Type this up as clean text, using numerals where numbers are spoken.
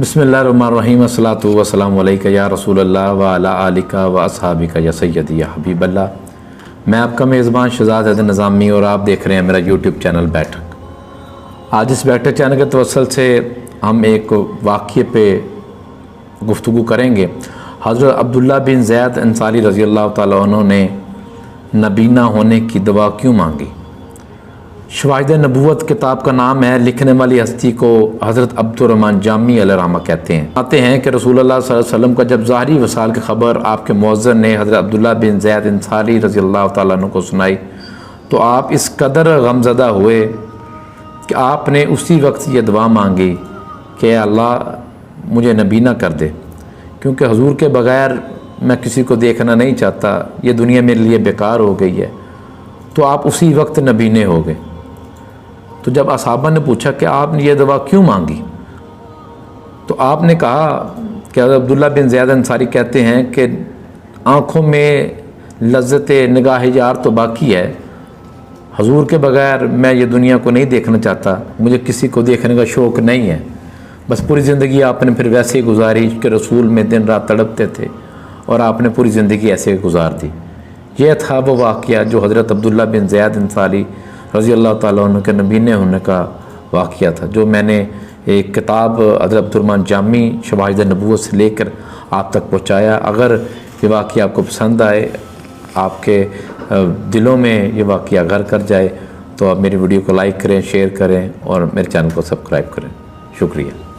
बिस्मिल्लाहिर्रहमानिर्रहीम अस्सलातु वस्सलामु अलैका या रसूल अल्लाह व अला आलिका व अस्हाबिका या सय्यदी या हबीब अल्लाह। मैं आपका मेज़बान शहजाद हैदर निज़ामी और आप देख रहे हैं मेरा यूट्यूब चैनल बैठक। आज इस बैठक चैनल के तवस्सुल से हम एक वाक़ये पे गुफ्तगू करेंगे। हज़रत अब्दुल्ला बिन ज़ैद अंसारी रज़ी अल्लाह तआला अन्हु ने नबीना होने की दुआ क्यों मांगी। शवाहिद नबूवत किताब का नाम है। लिखने वाली हस्ती को हज़रत अब्दुर्रहमान जामी अलैहिर्रहमा कहते हैं। आते हैं कि रसूलुल्लाह सल्लल्लाहु अलैहि वसल्लम का जब ज़ाहरी वसाल की ख़बर आपके मुअज़्ज़िन ने हज़रत अब्दुल्ला बिन ज़ैद अंसारी रज़ी अल्लाह तआला अन्हु को सुनाई तो आप इस कदर गमज़दा हुए कि आपने उसी वक्त ये दुआ मांगी कि अल्लाह मुझे नबीना कर दे, क्योंकि हुज़ूर के बग़ैर मैं किसी को देखना नहीं चाहता, ये दुनिया मेरे लिए बेकार हो गई है। तो आप उसी वक्त नबीने हो गए। तो जब असहाबा ने पूछा कि आपने ये दुआ क्यों मांगी, तो आपने कहा कि अब्दुल्ला बिन ज़ैद अंसारी कहते हैं कि आँखों में लज्जत निगाह यार तो बाकी है, हुज़ूर के बग़ैर मैं ये दुनिया को नहीं देखना चाहता, मुझे किसी को देखने का शौक़ नहीं है। बस पूरी ज़िंदगी आपने फिर वैसे ही गुजारी कि रसूल में दिन रात तड़पते थे और आपने पूरी ज़िंदगी ऐसे गुजार दी। यह था वो वाक़या जो हज़रत अब्दुल्ला बिन ज़ैद अंसारी रज़ी अल्लाह तआला अन्हु के नबीने होने का वाक़या था, जो मैंने एक किताब हज़रत अब्दुर्रहमान जामी शवाहिद नबूवत से लेकर आप तक पहुँचाया। अगर ये वाक़या आपको पसंद आए, आपके दिलों में ये वाक़या घर कर जाए, तो आप मेरी वीडियो को लाइक करें, शेयर करें और मेरे चैनल को सब्सक्राइब करें। शुक्रिया।